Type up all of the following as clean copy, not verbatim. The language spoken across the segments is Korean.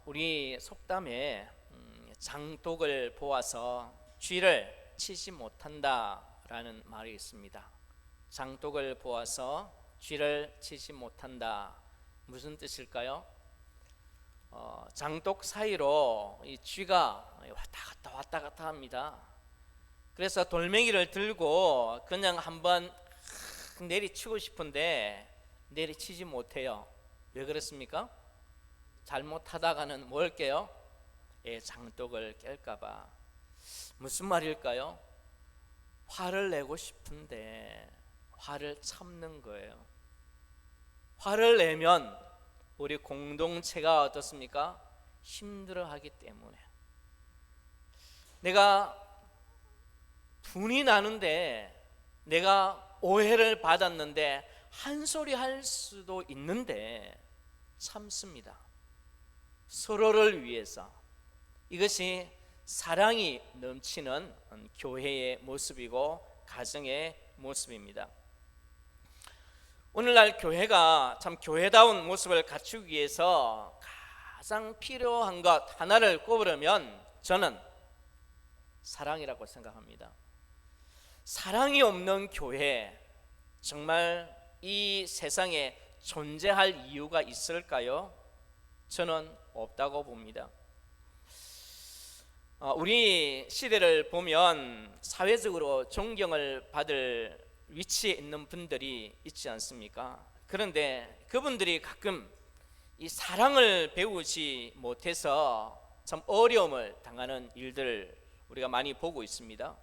우리 속담에 장독을 보아서 쥐를 치지 못한다라는 말이 있습니다. 장독을 보아서 쥐를 치지 못한다. 무슨 뜻일까요? 장독 사이로 이 쥐가 왔다 갔다 합니다. 그래서 돌멩이를 들고 그냥 한번 내리치고 싶은데 내리치지 못해요. 왜 그렇습니까? 잘못하다가는 뭘 깨요? 장독을 깰까봐. 무슨 말일까요? 화를 내고 싶은데 화를 참는 거예요. 화를 내면 우리 공동체가 어떻습니까? 힘들어하기 때문에. 내가 분이 나는데, 내가 오해를 받았는데 한 소리 할 수도 있는데 참습니다. 서로를 위해서. 이것이 사랑이 넘치는 교회의 모습이고 가정의 모습입니다. 오늘날 교회가 참 교회다운 모습을 갖추기 위해서 가장 필요한 것 하나를 꼽으려면 저는 사랑이라고 생각합니다. 사랑이 없는 교회, 정말 이 세상에 존재할 이유가 있을까요? 저는 없다고 봅니다. 우리 시대를 보면 사회적으로 존경을 받을 위치에 있는 분들이 있지 않습니까? 그런데 그분들이 가끔 이 사랑을 배우지 못해서 참 어려움을 당하는 일들을 우리가 많이 보고 있습니다.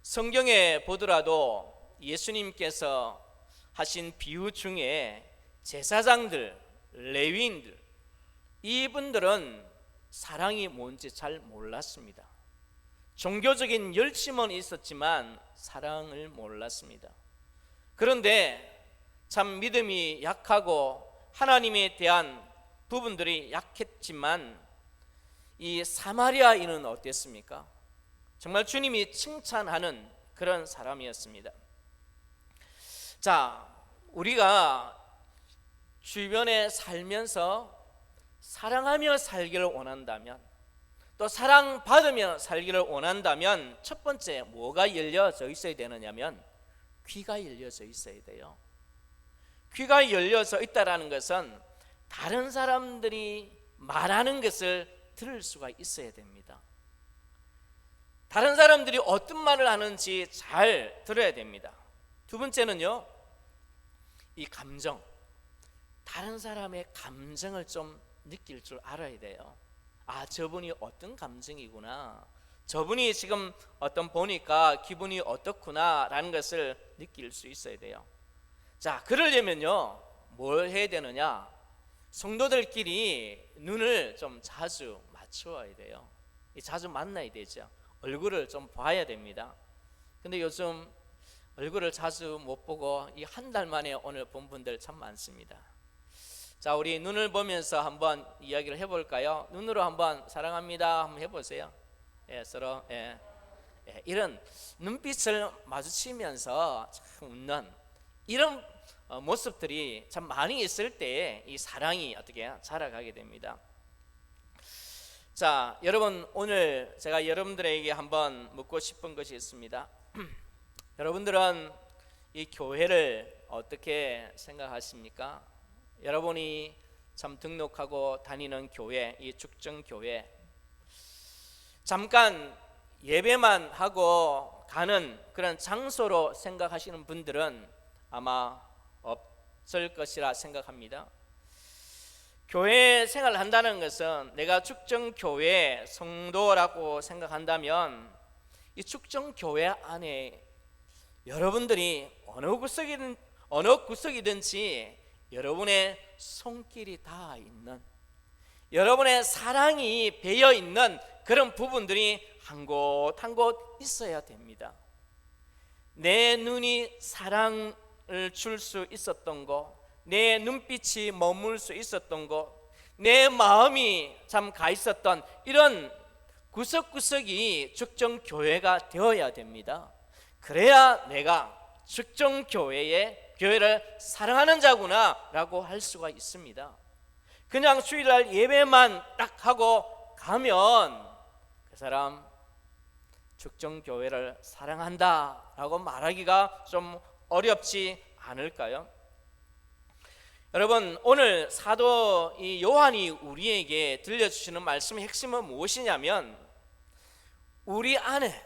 성경에 보더라도 예수님께서 하신 비유 중에 제사장들, 레위인들, 이분들은 사랑이 뭔지 잘 몰랐습니다. 종교적인 열심은 있었지만 사랑을 몰랐습니다. 그런데 참 믿음이 약하고 하나님에 대한 부분들이 약했지만 이 사마리아인은 어땠습니까? 정말 주님이 칭찬하는 그런 사람이었습니다. 자, 우리가 주변에 살면서 사랑하며 살기를 원한다면, 또 사랑받으며 살기를 원한다면 첫 번째 뭐가 열려져 있어야 되느냐면 귀가 열려져 있어야 돼요. 귀가 열려져 있다라는 것은 다른 사람들이 말하는 것을 들을 수가 있어야 됩니다. 다른 사람들이 어떤 말을 하는지 잘 들어야 됩니다. 두 번째는요, 이 감정, 다른 사람의 감정을 좀 느낄 줄 알아야 돼요. 저분이 어떤 감정이구나, 저분이 지금 어떤 보니까 기분이 어떻구나 라는 것을 느낄 수 있어야 돼요. 자, 그러려면요 뭘 해야 되느냐, 성도들끼리 눈을 좀 자주 맞추어야 돼요. 자주 만나야 되죠. 얼굴을 좀 봐야 됩니다. 근데 요즘 얼굴을 자주 못 보고 이 한 달 만에 오늘 본 분들 참 많습니다. 자, 우리 눈을 보면서 한번 이야기를 해볼까요? 눈으로 한번 사랑합니다 한번 해보세요. 서로 이런 눈빛을 마주치면서 참 웃는 이런 모습들이 참 많이 있을 때 이 사랑이 어떻게 자라가게 됩니다. 자, 여러분, 오늘 제가 여러분들에게 한번 묻고 싶은 것이 있습니다. 여러분들은 이 교회를 어떻게 생각하십니까? 여러분이 참 등록하고 다니는 교회, 이 축정교회, 잠깐 예배만 하고 가는 그런 장소로 생각하시는 분들은 아마 없을 것이라 생각합니다. 교회 생활을 한다는 것은 내가 축정교회 성도라고 생각한다면 이 축정교회 안에 여러분들이 어느 구석이든지 여러분의 손길이 닿아 있는, 여러분의 사랑이 배어 있는 그런 부분들이 한 곳 한 곳 있어야 됩니다. 내 눈이 사랑을 줄 수 있었던 것, 내 눈빛이 머물 수 있었던 것, 내 마음이 참 가 있었던 이런 구석구석이 축정교회가 되어야 됩니다. 그래야 내가 축정교회를 사랑하는 자구나 라고 할 수가 있습니다. 그냥 주일날 예배만 딱 하고 가면 그 사람 축정교회를 사랑한다라고 말하기가 좀 어렵지 않을까요? 여러분, 오늘 사도 이 요한이 우리에게 들려주시는 말씀의 핵심은 무엇이냐면, 우리 안에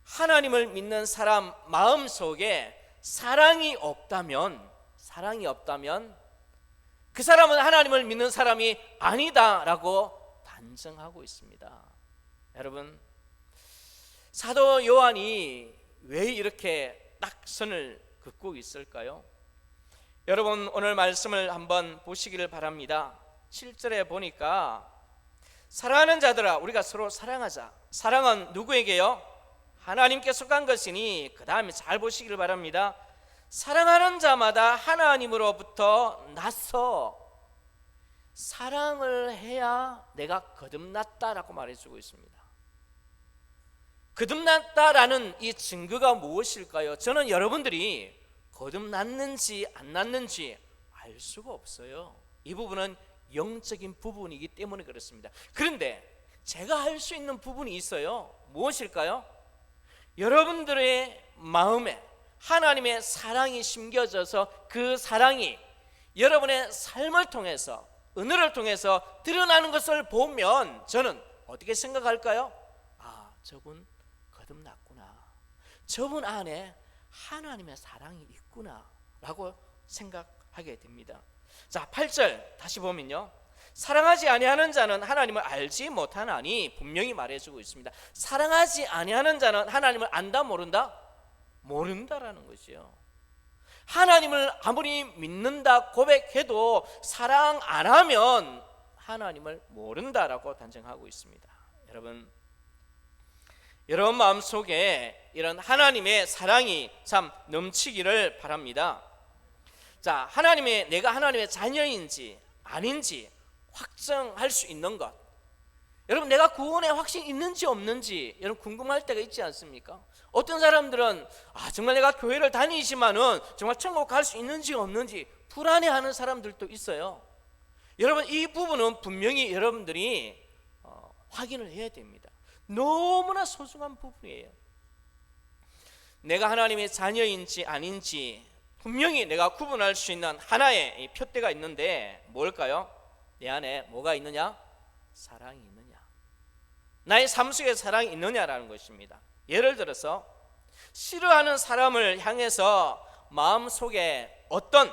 하나님을 믿는 사람 마음속에 사랑이 없다면 그 사람은 하나님을 믿는 사람이 아니다라고 단정하고 있습니다. 여러분, 사도 요한이 왜 이렇게 딱 선을 긋고 있을까요? 여러분, 오늘 말씀을 한번 보시기를 바랍니다. 7절에 보니까 사랑하는 자들아 우리가 서로 사랑하자. 사랑은 누구에게요? 하나님께 속한 것이니, 그 다음에 잘 보시기를 바랍니다. 사랑하는 자마다 하나님으로부터 나서 사랑을 해야 내가 거듭났다라고 말해주고 있습니다. 거듭났다라는 이 증거가 무엇일까요? 저는 여러분들이 거듭났는지 안 났는지 알 수가 없어요. 이 부분은 영적인 부분이기 때문에 그렇습니다. 그런데 제가 할 수 있는 부분이 있어요. 무엇일까요? 여러분들의 마음에 하나님의 사랑이 심겨져서 그 사랑이 여러분의 삶을 통해서, 은혜를 통해서 드러나는 것을 보면 저는 어떻게 생각할까요? 아, 저분 거듭났구나, 저분 안에 하나님의 사랑이 있구나 라고 생각하게 됩니다. 자, 8절 다시 보면요, 사랑하지 아니하는 자는 하나님을 알지 못하나니, 분명히 말해주고 있습니다. 사랑하지 아니하는 자는 하나님을 안다 모른다? 모른다라는 것이요. 하나님을 아무리 믿는다 고백해도 사랑 안 하면 하나님을 모른다라고 단정하고 있습니다. 여러분 마음속에 이런 하나님의 사랑이 참 넘치기를 바랍니다. 자, 내가 하나님의 자녀인지 아닌지 확정할 수 있는 것, 여러분 내가 구원의 확신이 있는지 없는지 여러분 궁금할 때가 있지 않습니까? 어떤 사람들은 정말 내가 교회를 다니지만은 정말 천국 갈 수 있는지 없는지 불안해하는 사람들도 있어요. 여러분, 이 부분은 분명히 여러분들이 확인을 해야 됩니다. 너무나 소중한 부분이에요. 내가 하나님의 자녀인지 아닌지 분명히 내가 구분할 수 있는 하나의 표대가 있는데 뭘까요? 내 안에 뭐가 있느냐? 사랑이 있느냐? 나의 삶 속에 사랑이 있느냐라는 것입니다. 예를 들어서 싫어하는 사람을 향해서 마음속에 어떤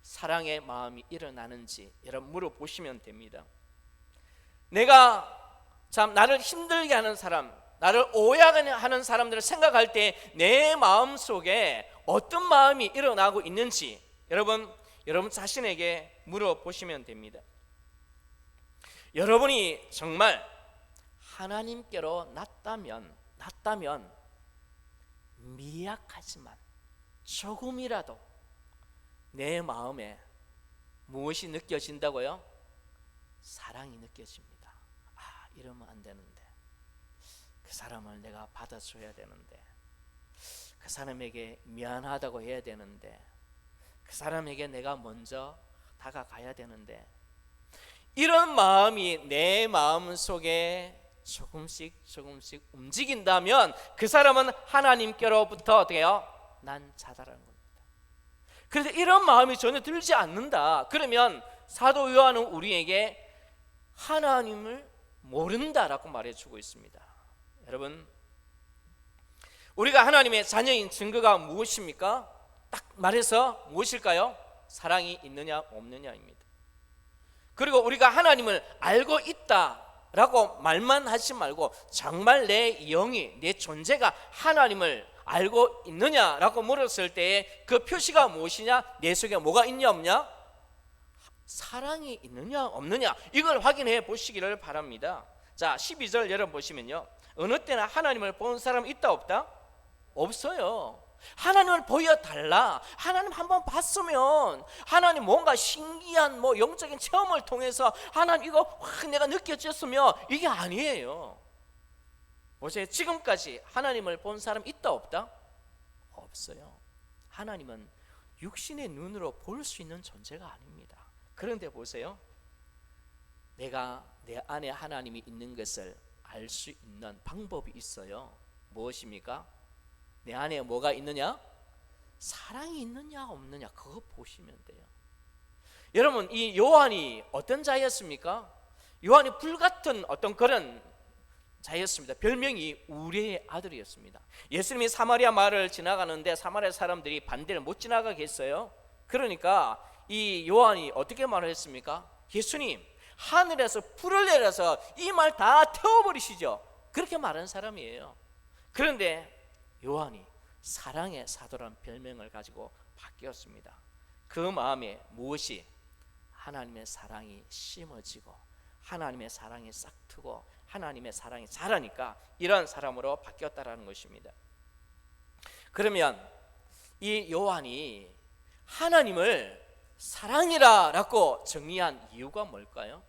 사랑의 마음이 일어나는지 여러분 물어보시면 됩니다. 내가 참 나를 힘들게 하는 사람, 나를 오해하는 사람들을 생각할 때 내 마음속에 어떤 마음이 일어나고 있는지 여러분 자신에게 물어보시면 됩니다. 여러분이 정말 하나님께로 났다면 미약하지만 조금이라도 내 마음에 무엇이 느껴진다고요? 사랑이 느껴집니다. 이러면 안 되는데, 그 사람을 내가 받아줘야 되는데, 그 사람에게 미안하다고 해야 되는데, 그 사람에게 내가 먼저 다가가야 되는데, 이런 마음이 내 마음속에 조금씩 움직인다면 그 사람은 하나님께로부터 어떻게 해요? 난 자다라는 겁니다. 그런데 이런 마음이 전혀 들지 않는다, 그러면 사도 요한은 우리에게 하나님을 모른다라고 말해주고 있습니다. 여러분, 우리가 하나님의 자녀인 증거가 무엇입니까? 딱 말해서 무엇일까요? 사랑이 있느냐 없느냐입니다. 그리고 우리가 하나님을 알고 있다라고 말만 하지 말고 정말 내 영이, 내 존재가 하나님을 알고 있느냐라고 물었을 때에 그 표시가 무엇이냐? 내 속에 뭐가 있냐 없냐? 사랑이 있느냐 없느냐, 이걸 확인해 보시기를 바랍니다. 자, 12절 여러분 보시면요, 어느 때나 하나님을 본 사람 있다 없다? 없어요. 하나님을 보여달라, 하나님 한번 봤으면, 하나님 뭔가 신기한 영적인 체험을 통해서 하나님 이거 확 내가 느껴졌으면, 이게 아니에요. 보세요, 지금까지 하나님을 본 사람 있다 없다? 없어요. 하나님은 육신의 눈으로 볼 수 있는 존재가 아닙니다. 그런데 보세요. 내가 내 안에 하나님이 있는 것을 알 수 있는 방법이 있어요. 무엇입니까? 내 안에 뭐가 있느냐? 사랑이 있느냐 없느냐, 그거 보시면 돼요. 여러분, 이 요한이 어떤 자였습니까? 요한이 불같은 어떤 그런 자였습니다. 별명이 우리의 아들이었습니다. 예수님이 사마리아 마을을 지나가는데 사마리아 사람들이 반대를 못 지나가겠어요. 그러니까 이 요한이 어떻게 말을 했습니까? 예수님, 하늘에서 불을 내려서 이 말 다 태워버리시죠. 그렇게 말한 사람이에요. 그런데 요한이 사랑의 사도라는 별명을 가지고 바뀌었습니다. 그 마음에 무엇이? 하나님의 사랑이 심어지고 하나님의 사랑이 싹트고 하나님의 사랑이 자라니까 이런 사람으로 바뀌었다라는 것입니다. 그러면 이 요한이 하나님을 사랑이라고 정의한 이유가 뭘까요?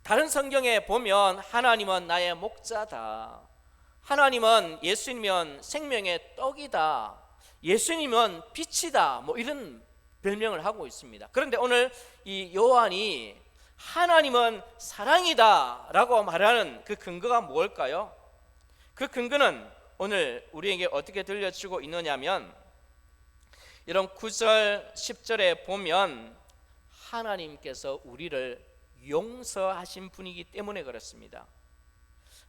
다른 성경에 보면 하나님은 나의 목자다, 하나님은 예수님은 생명의 떡이다, 예수님은 빛이다, 뭐 이런 별명을 하고 있습니다. 그런데 오늘 이 요한이 하나님은 사랑이다 라고 말하는 그 근거가 뭘까요? 그 근거는 오늘 우리에게 어떻게 들려주고 있느냐면, 이런 9절 10절에 보면 하나님께서 우리를 용서하신 분이기 때문에 그렇습니다.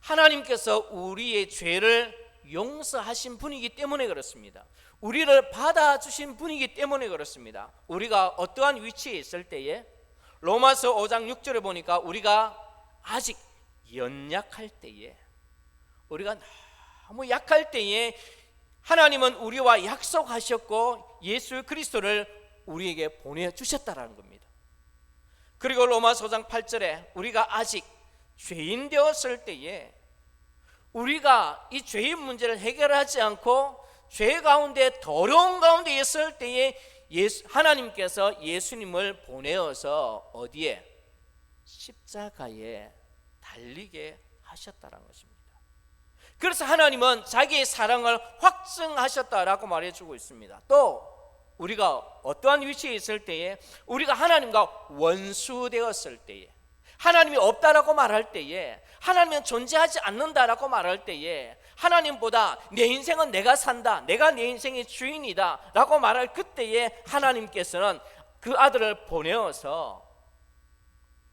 하나님께서 우리의 죄를 용서하신 분이기 때문에 그렇습니다. 우리를 받아주신 분이기 때문에 그렇습니다. 우리가 어떠한 위치에 있을 때에, 로마서 5장 6절에 보니까 우리가 아직 연약할 때에, 우리가 너무 약할 때에 하나님은 우리와 약속하셨고 예수 그리스도를 우리에게 보내주셨다라는 겁니다. 그리고 로마서 5장 8절에 우리가 아직 죄인 되었을 때에, 우리가 이 죄의 문제를 해결하지 않고 죄 가운데 더러운 가운데 있을 때에 하나님께서 예수님을 보내어서 어디에? 십자가에 달리게 하셨다는 것입니다. 그래서 하나님은 자기의 사랑을 확증하셨다라고 말해주고 있습니다. 또 우리가 어떠한 위치에 있을 때에, 우리가 하나님과 원수 되었을 때에, 하나님이 없다라고 말할 때에, 하나님은 존재하지 않는다라고 말할 때에, 하나님보다 내 인생은 내가 산다, 내가 내 인생의 주인이다 라고 말할 그때에 하나님께서는 그 아들을 보내어서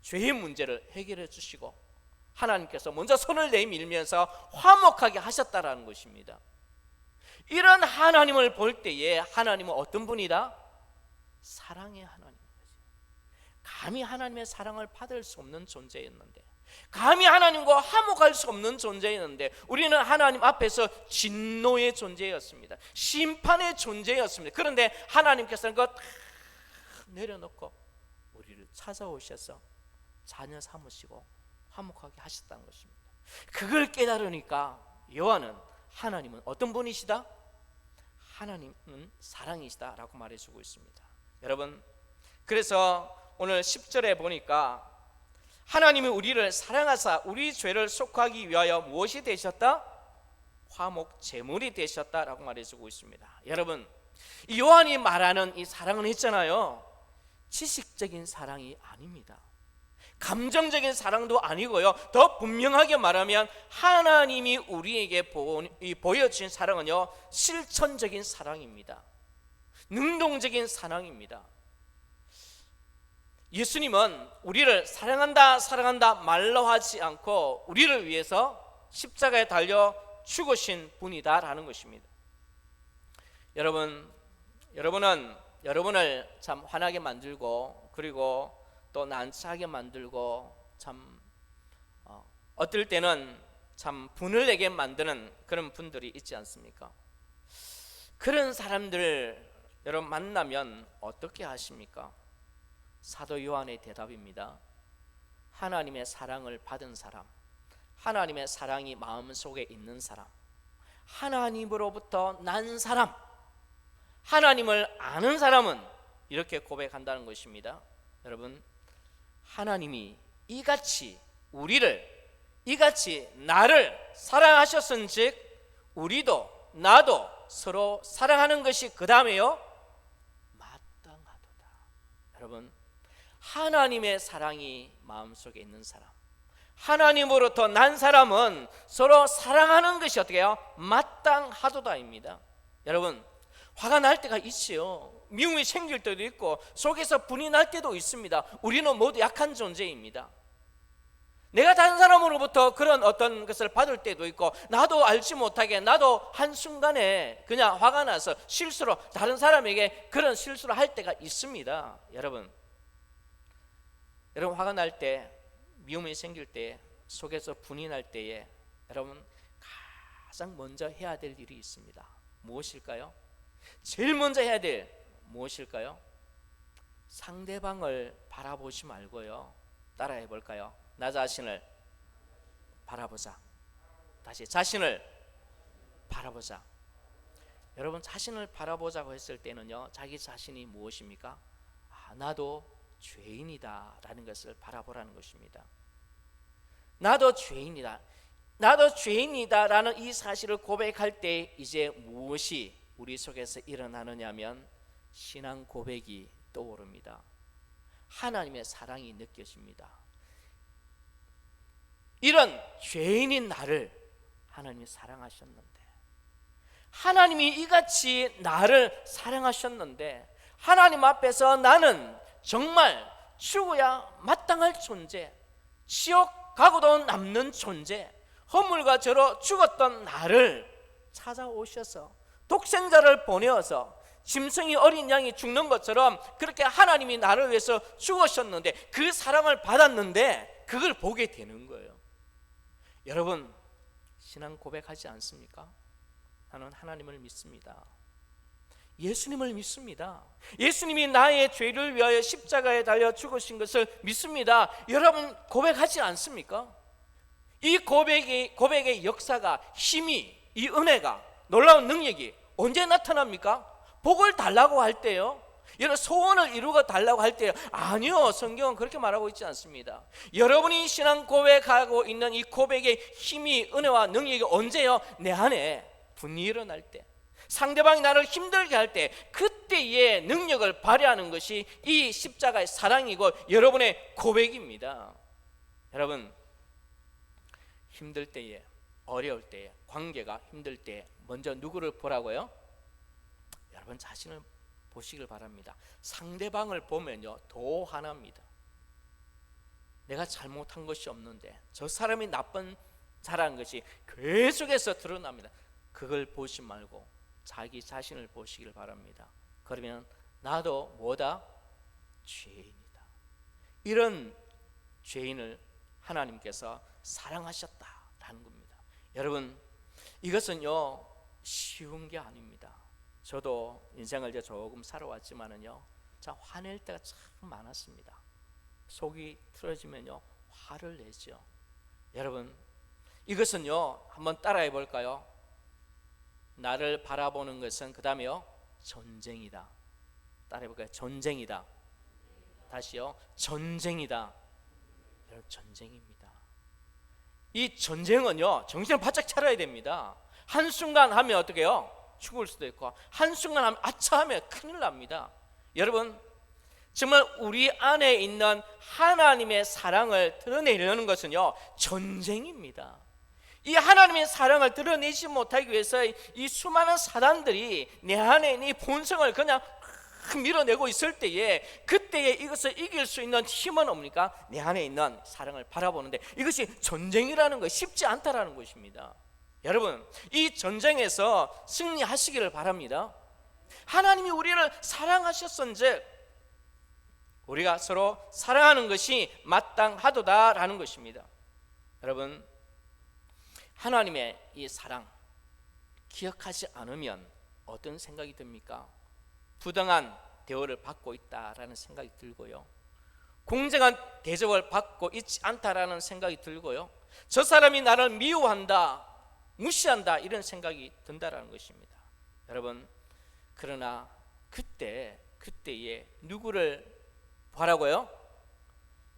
죄의 문제를 해결해 주시고 하나님께서 먼저 손을 내밀면서 화목하게 하셨다라는 것입니다. 이런 하나님을 볼 때에 하나님은 어떤 분이다? 사랑의 하나님이죠. 감히 하나님의 사랑을 받을 수 없는 존재였는데, 감히 하나님과 화목할 수 없는 존재였는데, 우리는 하나님 앞에서 진노의 존재였습니다. 심판의 존재였습니다. 그런데 하나님께서는 그거 다 내려놓고 우리를 찾아오셔서 자녀 삼으시고 화목하게 하셨다는 것입니다. 그걸 깨달으니까 요한은 하나님은 어떤 분이시다? 하나님은 사랑이시다 라고 말해주고 있습니다. 여러분, 그래서 오늘 10절에 보니까 하나님이 우리를 사랑하사 우리 죄를 속하기 위하여 무엇이 되셨다? 화목 제물이 되셨다라고 말해주고 있습니다. 여러분, 이 요한이 말하는 이 사랑은 있잖아요, 지식적인 사랑이 아닙니다. 감정적인 사랑도 아니고요, 더 분명하게 말하면 하나님이 우리에게 보여주신 사랑은요, 실천적인 사랑입니다. 능동적인 사랑입니다. 예수님은 우리를 사랑한다 말로 하지 않고 우리를 위해서 십자가에 달려 죽으신 분이다라는 것입니다. 여러분은 여러분을 참 화나게 만들고, 그리고 또 난처하게 만들고, 참 어떨 때는 참 분을 내게 만드는 그런 분들이 있지 않습니까? 그런 사람들 여러분 만나면 어떻게 하십니까? 사도 요한의 대답입니다. 하나님의 사랑을 받은 사람, 하나님의 사랑이 마음속에 있는 사람, 하나님으로부터 난 사람, 하나님을 아는 사람은 이렇게 고백한다는 것입니다. 여러분, 하나님이 이같이 나를 사랑하셨은즉 우리도 나도 서로 사랑하는 것이 그 다음에요 마땅하도다. 여러분, 하나님의 사랑이 마음속에 있는 사람, 하나님으로부터 난 사람은 서로 사랑하는 것이 어떻게 해요? 마땅하도다입니다. 여러분, 화가 날 때가 있어요. 미움이 생길 때도 있고 속에서 분이 날 때도 있습니다. 우리는 모두 약한 존재입니다. 내가 다른 사람으로부터 그런 어떤 것을 받을 때도 있고, 나도 알지 못하게 나도 한순간에 그냥 화가 나서 실수로 다른 사람에게 그런 실수를 할 때가 있습니다. 여러분 화가 날 때, 미움이 생길 때, 속에서 분이 날 때에 여러분 가장 먼저 해야 될 일이 있습니다. 무엇일까요? 제일 먼저 해야 될 무엇일까요? 상대방을 바라보지 말고요, 따라해 볼까요? 나 자신을 바라보자. 다시, 자신을 바라보자. 여러분, 자신을 바라보자고 했을 때는요, 자기 자신이 무엇입니까? 나도 죄인이다 라는 것을 바라보라는 것입니다. 나도 죄인이다, 나도 죄인이다 라는 이 사실을 고백할 때 이제 무엇이 우리 속에서 일어나느냐면 신앙 고백이 떠오릅니다. 하나님의 사랑이 느껴집니다. 이런 죄인인 나를 하나님이 사랑하셨는데, 하나님이 이같이 나를 사랑하셨는데, 하나님 앞에서 나는 정말 죽어야 마땅할 존재, 지옥 가고도 남는 존재, 허물과 죄로 죽었던 나를 찾아오셔서 독생자를 보내어서 짐승이 어린 양이 죽는 것처럼 그렇게 하나님이 나를 위해서 죽으셨는데, 그 사랑을 받았는데 그걸 보게 되는 거예요. 여러분, 신앙 고백하지 않습니까? 나는 하나님을 믿습니다. 예수님을 믿습니다. 예수님이 나의 죄를 위하여 십자가에 달려 죽으신 것을 믿습니다. 여러분 고백하지 않습니까? 이 고백의 역사가, 힘이, 이 은혜가, 놀라운 능력이 언제 나타납니까? 복을 달라고 할 때요, 여러분 소원을 이루고 달라고 할 때요? 아니요, 성경은 그렇게 말하고 있지 않습니다. 여러분이 신앙 고백하고 있는 이 고백의 힘이, 은혜와 능력이 언제요? 내 안에 분이 일어날 때, 상대방이 나를 힘들게 할 때, 그때의 능력을 발휘하는 것이 이 십자가의 사랑이고 여러분의 고백입니다. 여러분, 힘들 때에, 어려울 때에, 관계가 힘들 때 먼저 누구를 보라고요? 여러분 자신을 보시길 바랍니다. 상대방을 보면요 더 화납니다. 내가 잘못한 것이 없는데 저 사람이 나쁜 자라는 것이 계속해서 드러납니다. 그걸 보지 말고 자기 자신을 보시길 바랍니다. 그러면 나도 뭐다? 죄인이다. 이런 죄인을 하나님께서 사랑하셨다라는 겁니다. 여러분, 이것은요 쉬운 게 아닙니다. 저도 인생을 이제 조금 살아왔지만은요, 참 화낼 때가 참 많았습니다. 속이 틀어지면요 화를 내죠. 여러분, 이것은요 한번 따라해 볼까요? 나를 바라보는 것은 그 다음에요 전쟁이다. 따라해 볼까요? 전쟁이다. 다시요, 전쟁이다. 여러분, 전쟁입니다. 이 전쟁은요 정신을 바짝 차려야 됩니다. 한순간 하면 어떻게 해요? 죽을 수도 있고, 한순간 하면 아차 하면 큰일 납니다. 여러분, 정말 우리 안에 있는 하나님의 사랑을 드러내려는 것은요 전쟁입니다. 이 하나님의 사랑을 드러내지 못하기 위해서 이 수많은 사단들이 내 안에 있는 이 본성을 그냥 밀어내고 있을 때에, 그때에 이것을 이길 수 있는 힘은 뭡니까? 내 안에 있는 사랑을 바라보는데, 이것이 전쟁이라는 것이 쉽지 않다라는 것입니다. 여러분, 이 전쟁에서 승리하시기를 바랍니다. 하나님이 우리를 사랑하셨은즉 우리가 서로 사랑하는 것이 마땅하도다라는 것입니다. 여러분, 하나님의 이 사랑 기억하지 않으면 어떤 생각이 듭니까? 부당한 대우를 받고 있다라는 생각이 들고요, 공정한 대접을 받고 있지 않다라는 생각이 들고요, 저 사람이 나를 미워한다, 무시한다, 이런 생각이 든다라는 것입니다. 여러분, 그러나 그때에 누구를 보라고요?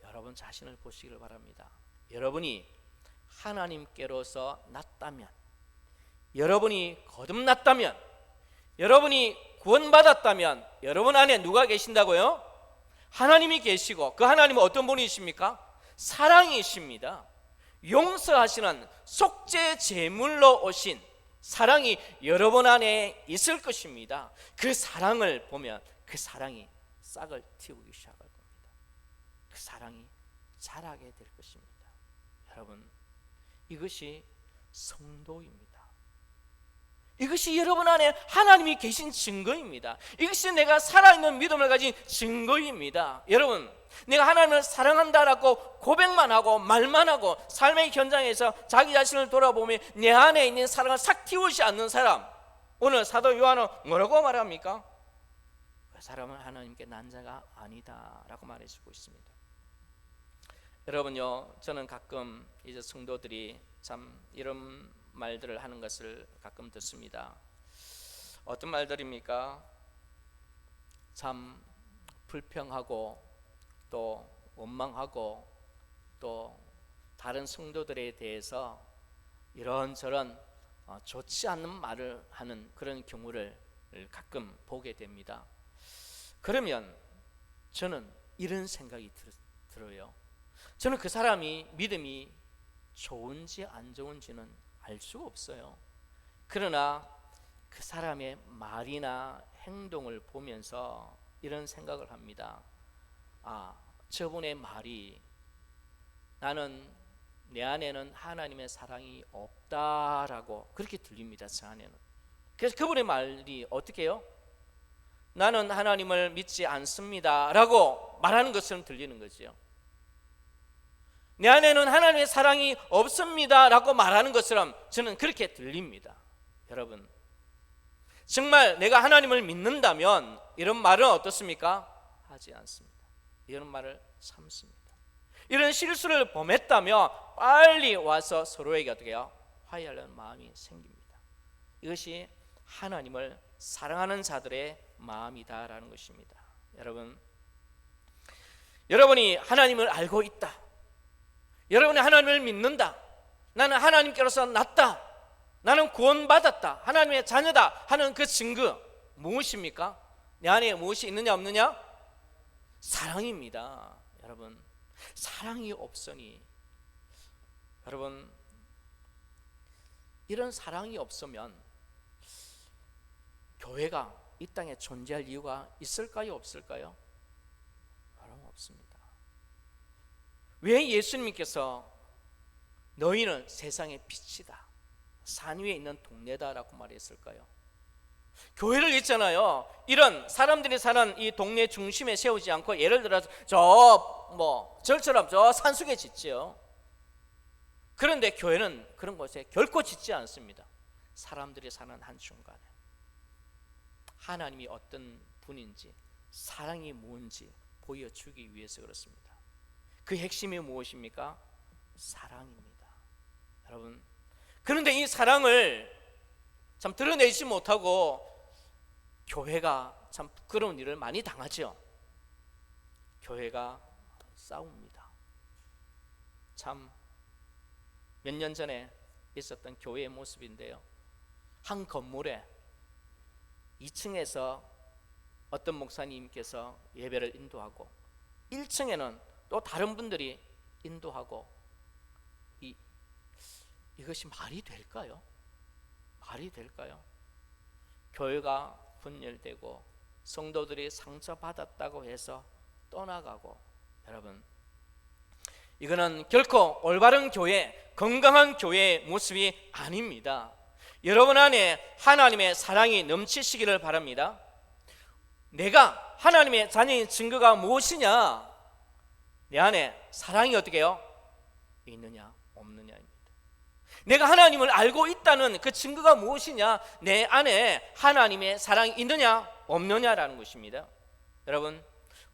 여러분 자신을 보시기를 바랍니다. 여러분이 하나님께로서 났다면, 여러분이 거듭났다면, 여러분이 구원받았다면 여러분 안에 누가 계신다고요? 하나님이 계시고 그 하나님은 어떤 분이십니까? 사랑이십니다. 용서하시는 속죄 제물로 오신 사랑이 여러분 안에 있을 것입니다. 그 사랑을 보면 그 사랑이 싹을 틔우기 시작할 겁니다. 그 사랑이 자라게 될 것입니다. 여러분, 이것이 성도입니다. 이것이 여러분 안에 하나님이 계신 증거입니다. 이것이 내가 살아있는 믿음을 가진 증거입니다. 여러분, 내가 하나님을 사랑한다라고 고백만 하고 말만 하고 삶의 현장에서 자기 자신을 돌아보면 내 안에 있는 사랑을 싹 틔우지 않는 사람, 오늘 사도 요한은 뭐라고 말합니까? 그 사람은 하나님께 난 자가 아니다 라고 말해주고 있습니다. 여러분요, 저는 가끔 이제 성도들이 참 이런 말들을 하는 것을 가끔 듣습니다. 어떤 말들입니까? 참 불평하고 또 원망하고 또 다른 성도들에 대해서 이런저런 좋지 않는 말을 하는 그런 경우를 가끔 보게 됩니다. 그러면 저는 이런 생각이 들어요. 저는 그 사람이 믿음이 좋은지 안 좋은지는 알 수가 없어요. 그러나 그 사람의 말이나 행동을 보면서 이런 생각을 합니다. 아, 저분의 말이 나는 내 안에는 하나님의 사랑이 없다라고 그렇게 들립니다. 저 안에는. 그래서 그분의 말이 어떻게 해요? 나는 하나님을 믿지 않습니다 라고 말하는 것처럼 들리는 거죠. 내 안에는 하나님의 사랑이 없습니다 라고 말하는 것처럼 저는 그렇게 들립니다. 여러분, 정말 내가 하나님을 믿는다면 이런 말은 어떻습니까? 하지 않습니다. 이런 말을 참습니다. 이런 실수를 범했다면 빨리 와서 서로에게 어떻게 해요? 화해하려는 마음이 생깁니다. 이것이 하나님을 사랑하는 자들의 마음이다라는 것입니다. 여러분이 하나님을 알고 있다, 여러분이 하나님을 믿는다, 나는 하나님께로서 났다, 나는 구원받았다, 하나님의 자녀다 하는 그 증거 무엇입니까? 내 안에 무엇이 있느냐 없느냐? 사랑입니다. 여러분, 사랑이 없으니, 여러분, 이런 사랑이 없으면 교회가 이 땅에 존재할 이유가 있을까요 없을까요? 여러분, 없습니다. 왜 예수님께서 너희는 세상의 빛이다, 산 위에 있는 동네다라고 말했을까요? 교회를 있잖아요. 이런 사람들이 사는 이 동네 중심에 세우지 않고 예를 들어서 절처럼 저 산속에 짓지요. 그런데 교회는 그런 곳에 결코 짓지 않습니다. 사람들이 사는 한중간에 하나님이 어떤 분인지, 사랑이 뭔지 보여주기 위해서 그렇습니다. 그 핵심이 무엇입니까? 사랑입니다. 여러분, 그런데 이 사랑을 참 드러내지 못하고 교회가 참 부끄러운 일을 많이 당하죠. 교회가 싸웁니다. 참 몇 년 전에 있었던 교회의 모습인데요, 한 건물에 2층에서 어떤 목사님께서 예배를 인도하고 1층에는 또 다른 분들이 인도하고, 이것이 말이 될까요? 말이 될까요? 교회가 분열되고 성도들이 상처받았다고 해서 떠나가고, 여러분, 이거는 결코 올바른 교회, 건강한 교회의 모습이 아닙니다. 여러분 안에 하나님의 사랑이 넘치시기를 바랍니다. 내가 하나님의 자녀인 증거가 무엇이냐? 내 안에 사랑이 어떻게 해요? 있느냐 없느냐입니다. 내가 하나님을 알고 있다는 그 증거가 무엇이냐? 내 안에 하나님의 사랑이 있느냐 없느냐라는 것입니다. 여러분,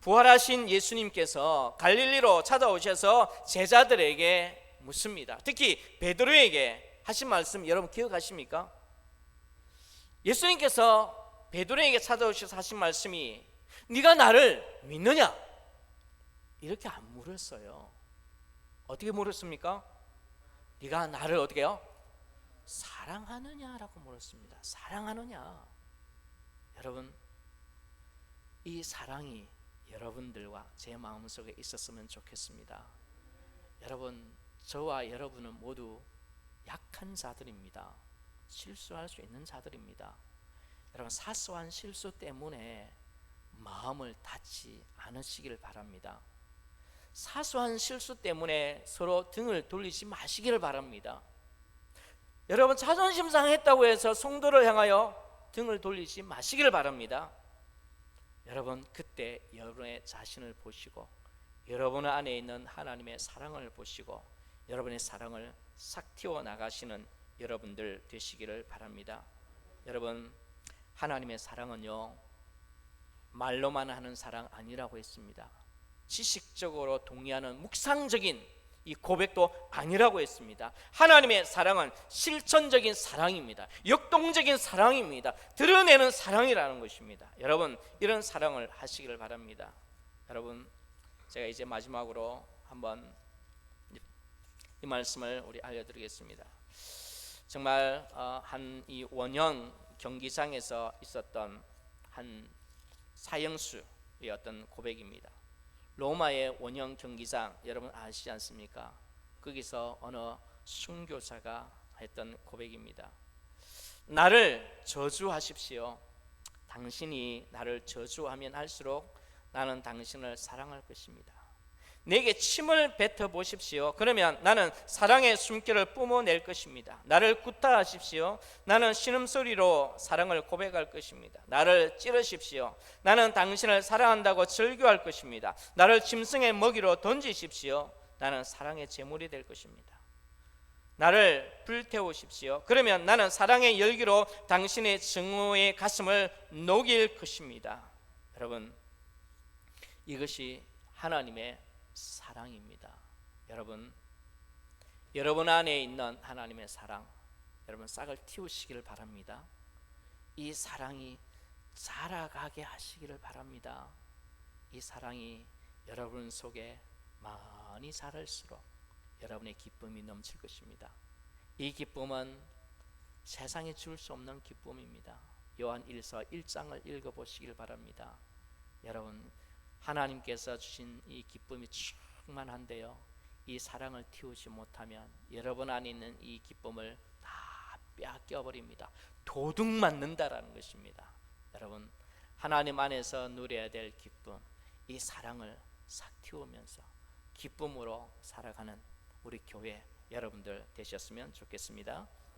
부활하신 예수님께서 갈릴리로 찾아오셔서 제자들에게 묻습니다. 특히 베드로에게 하신 말씀 여러분 기억하십니까? 예수님께서 베드로에게 찾아오셔서 하신 말씀이 네가 나를 믿느냐? 이렇게 안 물었어요. 어떻게 물었습니까? 네가 나를 어떻게 해요? 사랑하느냐라고 물었습니다. 사랑하느냐? 여러분, 이 사랑이 여러분들과 제 마음속에 있었으면 좋겠습니다. 여러분, 저와 여러분은 모두 약한 자들입니다. 실수할 수 있는 자들입니다. 여러분, 사소한 실수 때문에 마음을 닫지 않으시기를 바랍니다. 사소한 실수 때문에 서로 등을 돌리지 마시기를 바랍니다. 여러분, 자존심 상했다고 해서 성도를 향하여 등을 돌리지 마시기를 바랍니다. 여러분, 그때 여러분의 자신을 보시고 여러분 안에 있는 하나님의 사랑을 보시고 여러분의 사랑을 싹 틔워 나가시는 여러분들 되시기를 바랍니다. 여러분, 하나님의 사랑은요, 말로만 하는 사랑 아니라고 했습니다. 지식적으로 동의하는 묵상적인 이 고백도 아니라고 했습니다. 하나님의 사랑은 실천적인 사랑입니다. 역동적인 사랑입니다. 드러내는 사랑이라는 것입니다. 여러분, 이런 사랑을 하시기를 바랍니다. 여러분, 제가 이제 마지막으로 한번 이 말씀을 우리 알려드리겠습니다. 정말 이 원형 경기장에서 있었던 한 사형수의 어떤 고백입니다. 로마의 원형 경기장, 여러분 아시지 않습니까? 거기서 어느 순교자가 했던 고백입니다. 나를 저주하십시오. 당신이 나를 저주하면 할수록 나는 당신을 사랑할 것입니다. 내게 침을 뱉어 보십시오. 그러면 나는 사랑의 숨결을 뿜어낼 것입니다. 나를 구타하십시오. 나는 신음소리로 사랑을 고백할 것입니다. 나를 찌르십시오. 나는 당신을 사랑한다고 절규할 것입니다. 나를 짐승의 먹이로 던지십시오. 나는 사랑의 제물이 될 것입니다. 나를 불태우십시오. 그러면 나는 사랑의 열기로 당신의 증오의 가슴을 녹일 것입니다. 여러분, 이것이 하나님의 사랑입니다. 여러분 안에 있는 하나님의 사랑, 여러분 싹을 틔우시기를 바랍니다. 이 사랑이 자라가게 하시기를 바랍니다. 이 사랑이 여러분 속에 많이 자랄수록 여러분의 기쁨이 넘칠 것입니다. 이 기쁨은 세상에 줄 수 없는 기쁨입니다. 요한 1서 1장을 읽어보시길 바랍니다. 여러분, 하나님께서 주신 이 기쁨이 충만한데요, 이 사랑을 틔우지 못하면 여러분 안에 있는 이 기쁨을 다 빼앗겨 버립니다. 도둑 맞는다라는 것입니다. 여러분, 하나님 안에서 누려야 될 기쁨, 이 사랑을 싹 틔우면서 기쁨으로 살아가는 우리 교회 여러분들 되셨으면 좋겠습니다.